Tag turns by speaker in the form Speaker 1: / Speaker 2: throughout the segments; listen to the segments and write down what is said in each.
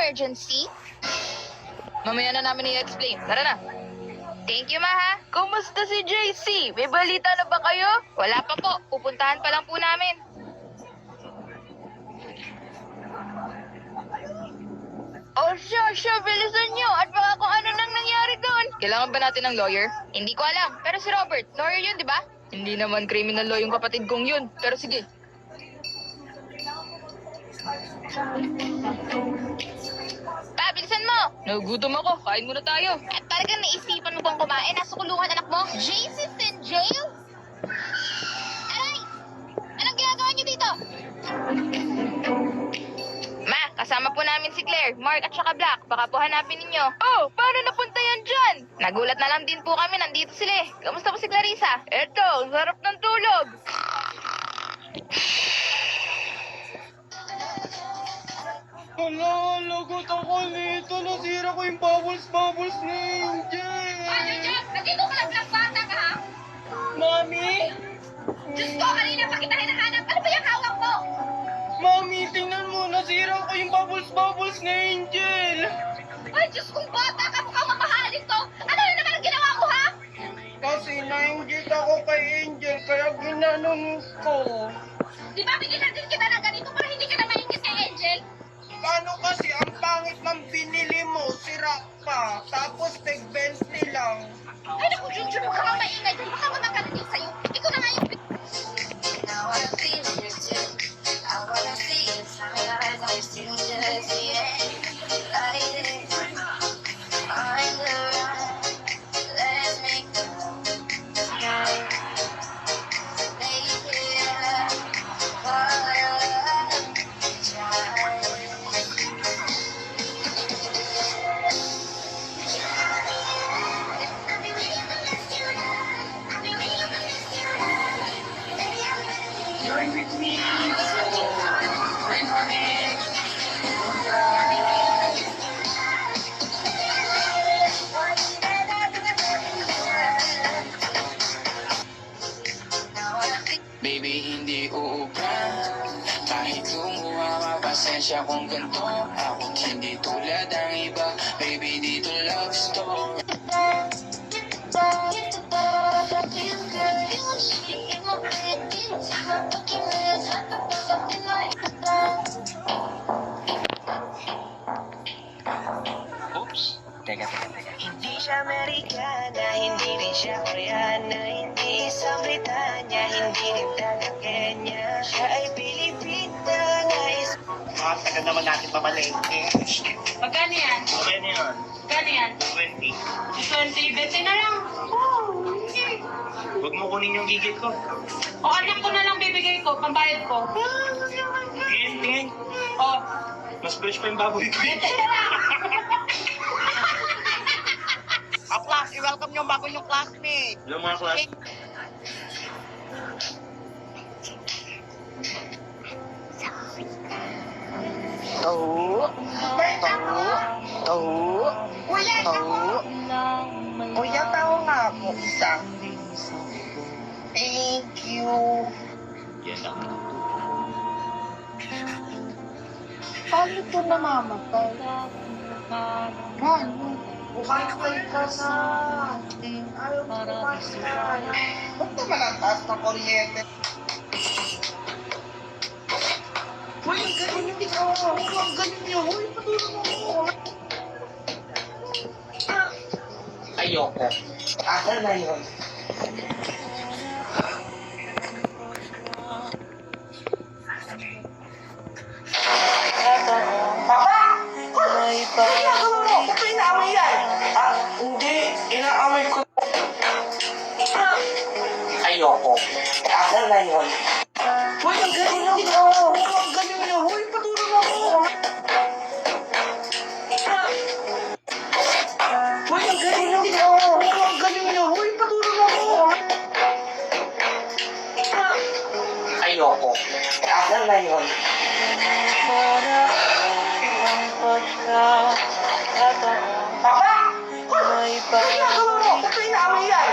Speaker 1: emergency? Mamaya na namin i-explain. Tara na. Thank you, ma, ha? Kumusta si JC? May balita na ba kayo? Wala pa po. Pupuntahan pa lang po namin. Oh, siya, bilisan nyo. At baka kung ano nang nangyari doon. Kailangan ba natin ng lawyer? Hindi ko alam. Pero si Robert, lawyer yun, di ba? Hindi naman criminal law yung kapatid kong yun. Pero sige. Pa, bilisan mo! Nagugutom ako. Kain muna tayo. At talagang naisipan mo bang kumain? Nasa kulungan anak mo? JC's in jail? Aray! Anong ginagawa niyo dito? Ma, kasama po namin si Claire, Mark at saka Black. Baka po hanapin ninyo. Oh, paano napunta yan dyan? Nagulat na lang din po kami. Nandito sila eh. Kamusta po si Clarissa? Eto, sarap ng tulog.
Speaker 2: Hala, lagot ako nito. Nasira ko yung bubbles ni Angel.
Speaker 3: Ano dyan? Nandito ka lang bata ka, ha?
Speaker 2: Mami?
Speaker 3: Diyos ko, kanina pa kita hinahanap. Ano ba yung hawak mo?
Speaker 2: Mami, tingnan mo. Nasira ko yung bubbles ni Angel.
Speaker 3: Ay, Diyos kong bata ka, mukhang mamahalin to. Ano na naman ang ginawa mo, ha?
Speaker 2: Kasi na-inject ako kay Angel, kaya ginanon ko.
Speaker 3: Di ba bigyan din kita ng ganito para hindi ka na maingit kay Angel?
Speaker 2: Paano kasi ang pangit ng binili mo, sira pa. Tapos tig-20 lang.
Speaker 3: Ay, naku, Junjun, huwag ka nga maingay dyan. Baka mamagalating sa'yo. Ikaw na nga yung...
Speaker 4: Now I feel it too. I wanna see it. Sunrise, I still just see it. Like this. On the run. Let's make the night. Make it up. For love.
Speaker 5: Join with me. Baby, hindi uubra. Kahit lumuha ka, pasensya kung ganito. Ako't hindi tulad ang iba. Baby, dito love story. Oops. Teka.
Speaker 4: Hindi siya Amerikana, hindi rin siya Koreana, hindi sa Britanya, hindi rin talagang Kenya. Siya ay Pilipina, nais.
Speaker 2: Tagal naman natin pamalengke.
Speaker 3: Magkano yan?
Speaker 2: Okay na yun.
Speaker 3: Magkano yan?
Speaker 2: 20.
Speaker 3: 20, 20 na lang.
Speaker 2: Huwag mo kunin yung gigit ko.
Speaker 3: O anak ko na lang bibigay ko, pambayad ko.
Speaker 2: Tingin.
Speaker 3: O,
Speaker 2: Mas fresh pa yung baboy ko.
Speaker 6: Class, i-welcome yung bago yung classmate.
Speaker 2: Yung mga class.
Speaker 6: Kuya, tao nga ako isa. Thank you.
Speaker 2: Yan lang.
Speaker 6: Paano ito namamatay? Gano? Kumain ka sa akin. Ayaw ko kumain. Ba't naman ang taas ng kuryente? Uy, ang galing yung ikaw. Ang galing niyo. Uy, patulong mo.
Speaker 2: Ayoko.
Speaker 6: Asan na yun? Papa! Ano ginagawa mo? Ba't may inaamay yan? Hindi. Inaamay ko.
Speaker 2: Ayoko.
Speaker 6: Asan na yun? Uy, ang galing yung ikaw. Ang galing niyo. Uy, patulong ako. Uy, ang galing yung ikaw. Ang galing niyo. Uy, patulong ako.
Speaker 2: Ayoko.
Speaker 6: Asan na yun? Papa! Ano ginagawa mo? Ba't may inaamay yan?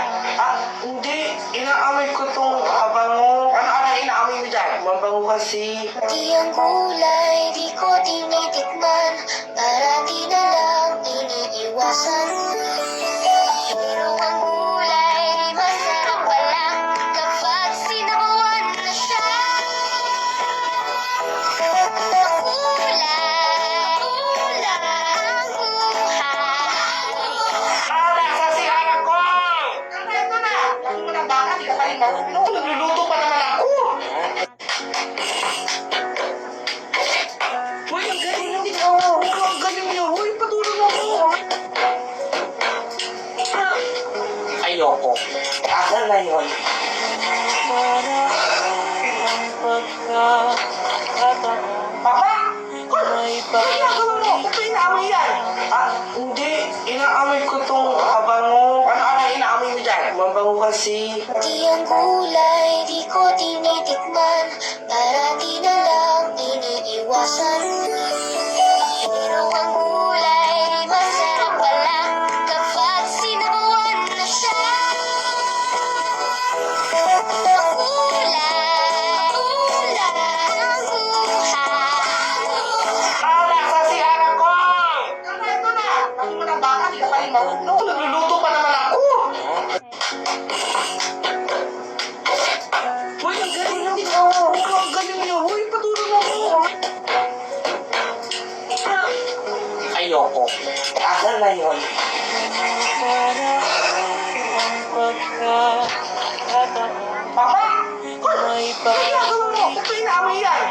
Speaker 6: Hindi. Inaamay ko tong abango. Ano inaamoy mo dyan? mabango kasi.
Speaker 4: Di ang gulay, di ko tinitikman. Parati na lang iniiwasan. Pero ang gulay, masarap pala kapag sinabawan na siya. Gulay, ang buhay.
Speaker 6: Nasa si anak ko! Ito na! Ang mga baka, di ka pa rin marunong. Nagluluto pa naman ako! Hoy, ang galing mo! Ang galing niya! Hoy, patulong ako! Ayoko. Asan na yun? Papa! Hoy, ano ginagawa mo? Ba't ba inaamoy yan? Hindi. Inaamoy ko tong habango. Ano inaamoy mo dyan? Mabango kasi.
Speaker 4: Di ang gulay, di ko tinitikman. Parati na lang iniiwasan. Pero ang gulay, masarap pala kapag sinabawan na siya. Gulay, ang buhay.
Speaker 6: Nasa si anak ko! Ito na! Ang mga baka, di ka pa rin marunong. Nagluluto pa naman ako! Hoy, ang galing niya! Ang galing niya! Hoy, patulong ako! Ayoko. Asan na yun? Papa! Hoy, ano ginagawa mo? Ba't ba inaamoy yan?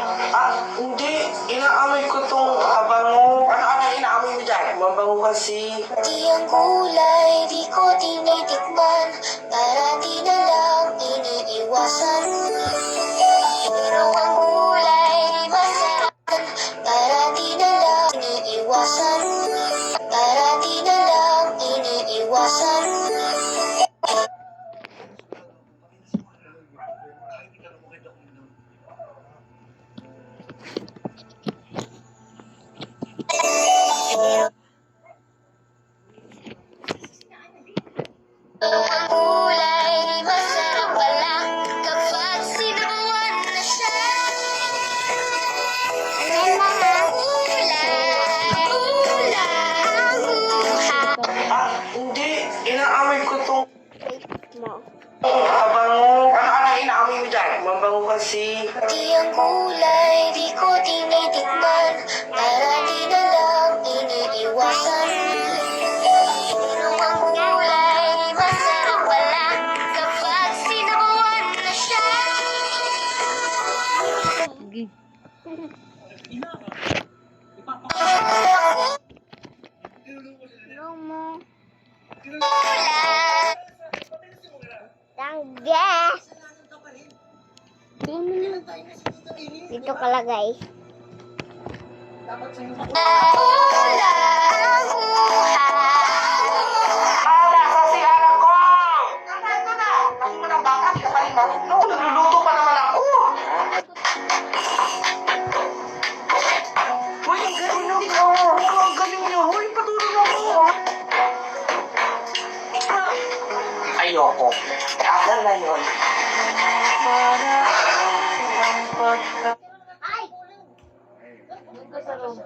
Speaker 6: Hindi. Inaamoy ko tong habango. Ano inaamoy mo dyan? Mabango kasi.
Speaker 4: Di ang gulay, di ko tinitikman. Parati na lang iniiwasan. Pero ang gulay, masarap. Parati na lang iniiwasan. Parati na lang iniiwasan. Ang gulay, masarap pala kapag sinabawan na siya. Gulay, ang buhay.
Speaker 6: Hindi. Inaamoy ko tong habango. Ano inaamoy mo dyan? Mabango kasi.
Speaker 4: Di ang gulay, di ko tinitikman. Parati na lang iniiwasan. Pero ang gulay, masarap pala kapag sinabawan na siya. Gulay.
Speaker 3: Tangga! Dito ka lang, guys.
Speaker 4: Gulay, ang buhay.
Speaker 6: Nasa si anak ko! Ito na! Ang mga baka, di ka pa rin marunong. Nagluluto pa naman ako! Hoy, ang galing niya! Ang galing niya! Hoy, patulong ako! Ayoko. Asan na yun?
Speaker 3: Ay! Doon ka sa room.